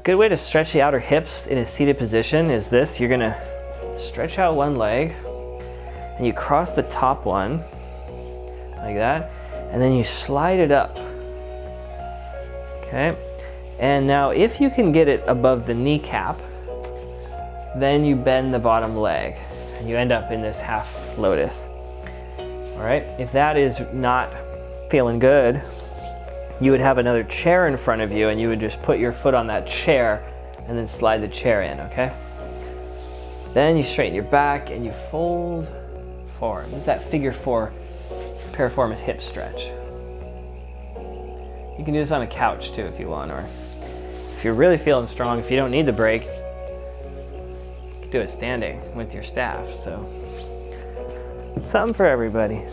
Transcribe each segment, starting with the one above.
A good way to stretch the outer hips in a seated position is this. You're gonna stretch out one leg and you cross the top one like that, and then you slide it up. Okay, and now if you can get it above the kneecap, then you bend the bottom leg and you end up in this half lotus. All right, if that is not feeling good, you would have another chair in front of you and you would just put your foot on that chair and then slide the chair in, okay? Then you straighten your back and you fold forward. This is that figure 4 piriformis hip stretch. You can do this on a couch too if you want, or if you're really feeling strong, if you don't need the break, you can do it standing with your staff. So, something for everybody.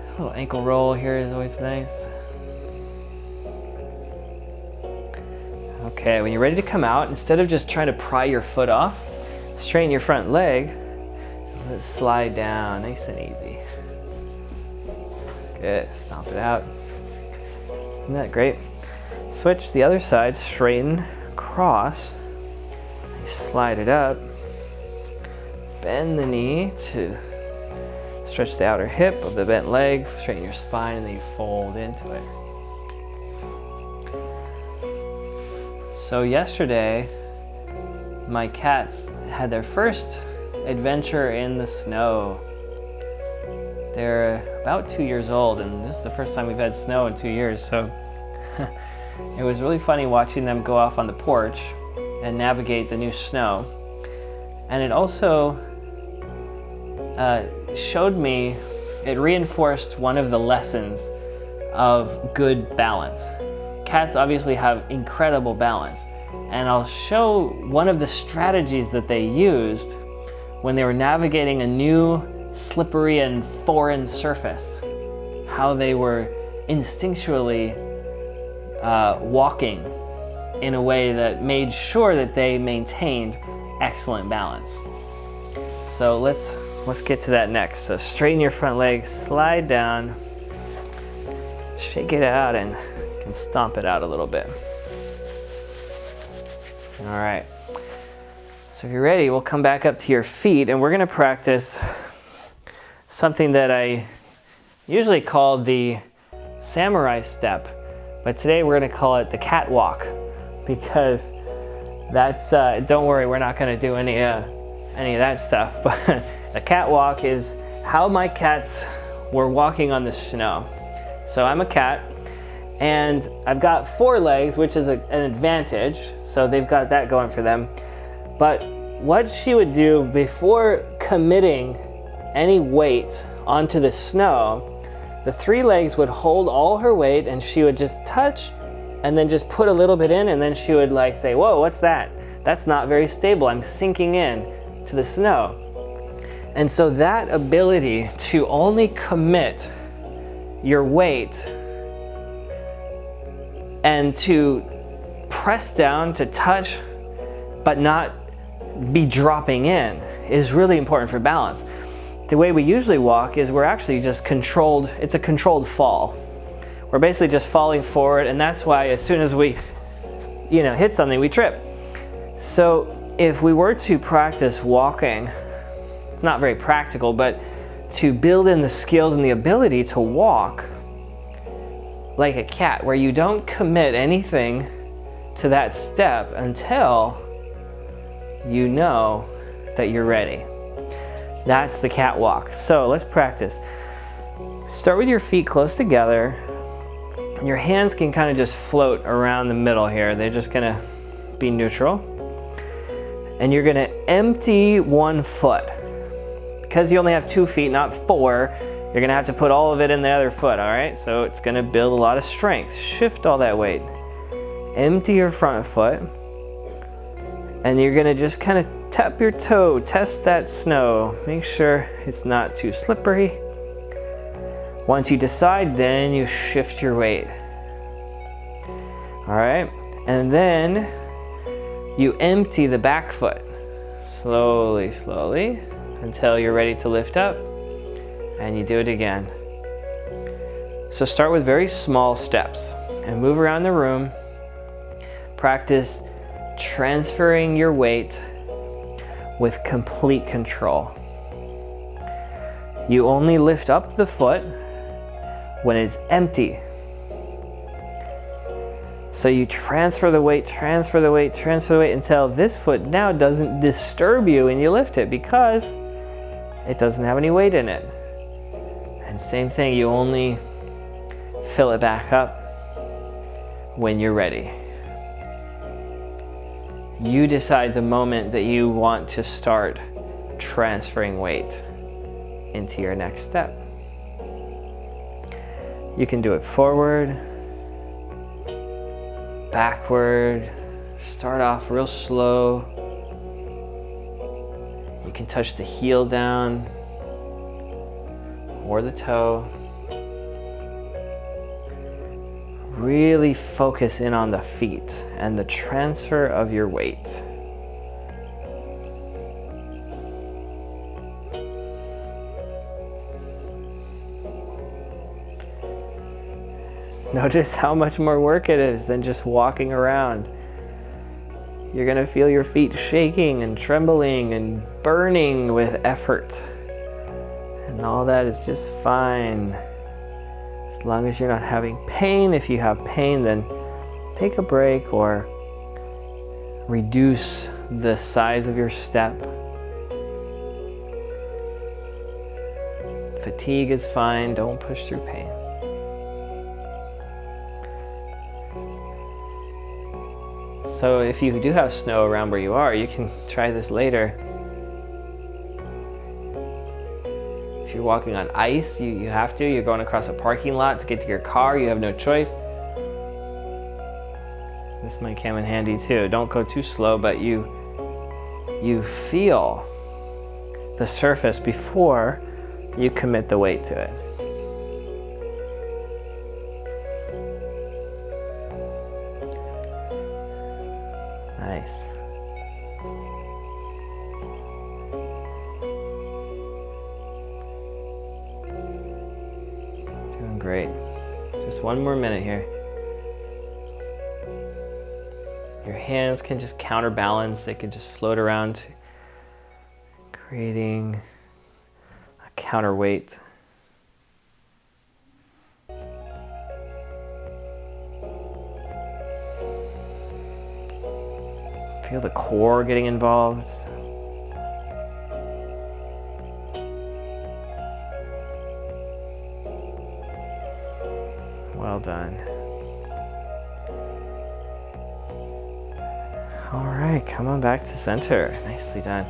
A little ankle roll here is always nice. Okay, when you're ready to come out, instead of just trying to pry your foot off, straighten your front leg, let it slide down nice and easy. Good, stomp it out. Isn't that great? Switch the other side, straighten, cross, slide it up, bend the knee to stretch the outer hip of the bent leg, straighten your spine, and then you fold into it. So yesterday, my cats had their first adventure in the snow. They're about 2 years old, and this is the first time we've had snow in 2 years, so it was really funny watching them go off on the porch and navigate the new snow. And it also showed me, it reinforced one of the lessons of good balance. Cats obviously have incredible balance, and I'll show one of the strategies that they used when they were navigating a new slippery and foreign surface, how they were instinctually walking in a way that made sure that they maintained excellent balance. So let's get to that next. So straighten your front leg, slide down, shake it out, and you can stomp it out a little bit. All right. So if you're ready, we'll come back up to your feet, and we're going to practice something that I usually call the samurai step, but today we're going to call it the catwalk, because that's, don't worry, we're not going to do any of that stuff, but the catwalk is how my cats were walking on the snow. So I'm a cat, and I've got 4 legs, which is an advantage, so they've got that going for them. But what she would do before committing any weight onto the snow, the 3 legs would hold all her weight, and she would just touch and then just put a little bit in, and then she would like say, whoa, what's that? That's not very stable. I'm sinking in to the snow. And so that ability to only commit your weight and to press down, to touch, but not be dropping in is really important for balance. The way we usually walk is we're actually just controlled, it's a controlled fall. We're basically just falling forward, and that's why as soon as we, hit something, we trip. So if we were to practice walking, not very practical, but to build in the skills and the ability to walk like a cat, where you don't commit anything to that step until you know that you're ready. That's the catwalk. So let's practice. Start with your feet close together. Your hands can kind of just float around the middle here. They're just gonna be neutral. And you're gonna empty one foot. Because you only have 2 feet, not 4, you're gonna have to put all of it in the other foot, all right? So it's gonna build a lot of strength. Shift all that weight. Empty your front foot. And you're gonna just kind of tap your toe, test that snow. Make sure it's not too slippery. Once you decide, then you shift your weight. All right, and then you empty the back foot. Slowly, slowly, until you're ready to lift up, and you do it again. So start with very small steps. and move around the room. Practice transferring your weight with complete control. You only lift up the foot when it's empty. So you transfer the weight, transfer the weight, transfer the weight until this foot now doesn't disturb you when you lift it because it doesn't have any weight in it. And same thing, you only fill it back up when you're ready. You decide the moment that you want to start transferring weight into your next step. You can do it forward, backward, start off real slow. You can touch the heel down or the toe. Really focus in on the feet and the transfer of your weight. Notice how much more work it is than just walking around. You're gonna feel your feet shaking and trembling and burning with effort. And all that is just fine. As long as you're not having pain. If you have pain, then take a break or reduce the size of your step. Fatigue is fine, don't push through pain. So if you do have snow around where you are, you can try this later. If you're walking on ice, you have to. You're going across a parking lot to get to your car, you have no choice. This might come in handy too. Don't go too slow, but you feel the surface before you commit the weight to it. Nice. Doing great. Just one more minute here. Your hands can just counterbalance. They can just float around, creating a counterweight. Feel the core getting involved. Well done. All right, come on back to center. Nicely done.